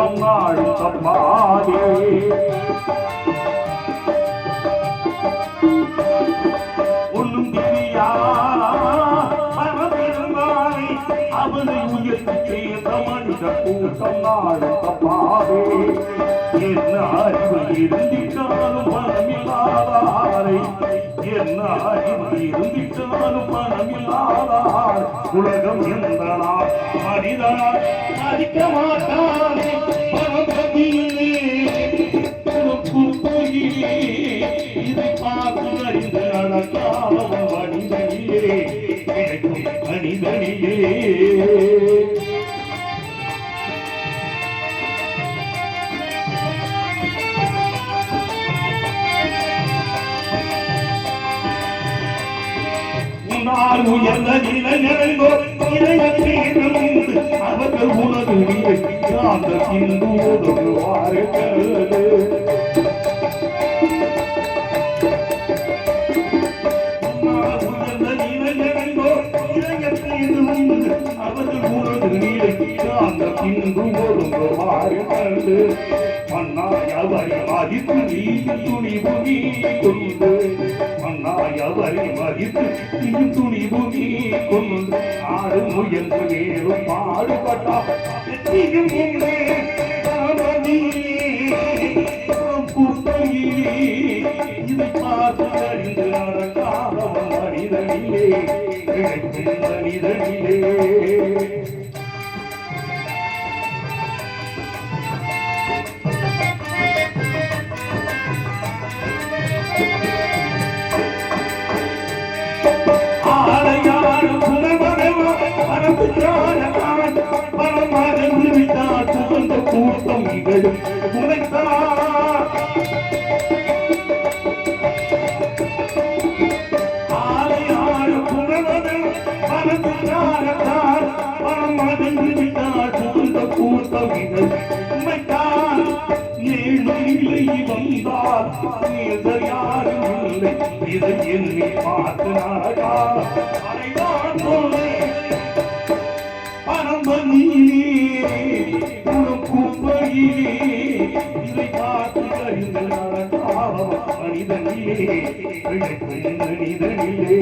கூட்டம் நாடும் தப்பாதே. ஒன்னும் தெரியாதா மனதிருந்தாலே அவனை உயர்த்தி சேர்ந்த மனித கூட்டம் நாடும் தப்பாதே. என்ன அறிவு இருந்திட்டாலும் மனமில்லாதாரை, என்ன அறிவு இருந்திட்டாலும் மனமில்லாதார் உலகம் எந்த நாள் மனிதனால் மதிக்க மாட்டானே. பரமதியிலே குப்பையிலே இதை பார்த்து அறிந்து நடக்காமல் மனிதனிலே கிடைக்கும் மனிதனிலே. உயர்ந்த நிலையோ இளைஞர்கள் அவர்கள் உனது அந்த சிந்தோடு உயர்ந்த நிலையோ இளைஞர்கள் அவர்கள் உனது அந்த சிந்தோடு மன்னாயவரை மதித்து நீ துணிவு நீ கொண்டு, மன்னாயவரை மதித்து நீ துணிவு நீ கொண்டு ஆடு முயன்று மேலும் பாடுபட்டால் குப்பையிலே இதை பார்த்து அறிந்து நடக்காத மனிதனிலே கிடைக்கும் மனிதனிலே. கூட்டம் நிகழும் உழைத்தார் ஆலையாறு புகழ்வதும் மனத்தார் பணம் மதங்கி விட்டார் சொந்த கூட்டம் நிகழும் உழைத்தார். ஏழு இல்லை வந்தார் நேசர் யாரும் இல்லை இதை எண்ணி பார்த்து நாடா அரைதான் போலே பரம்பனியிலே குப்பையிலே இதை பார்த்து அறிந்து நடக்காத மனிதனிலே மனிதனிலே.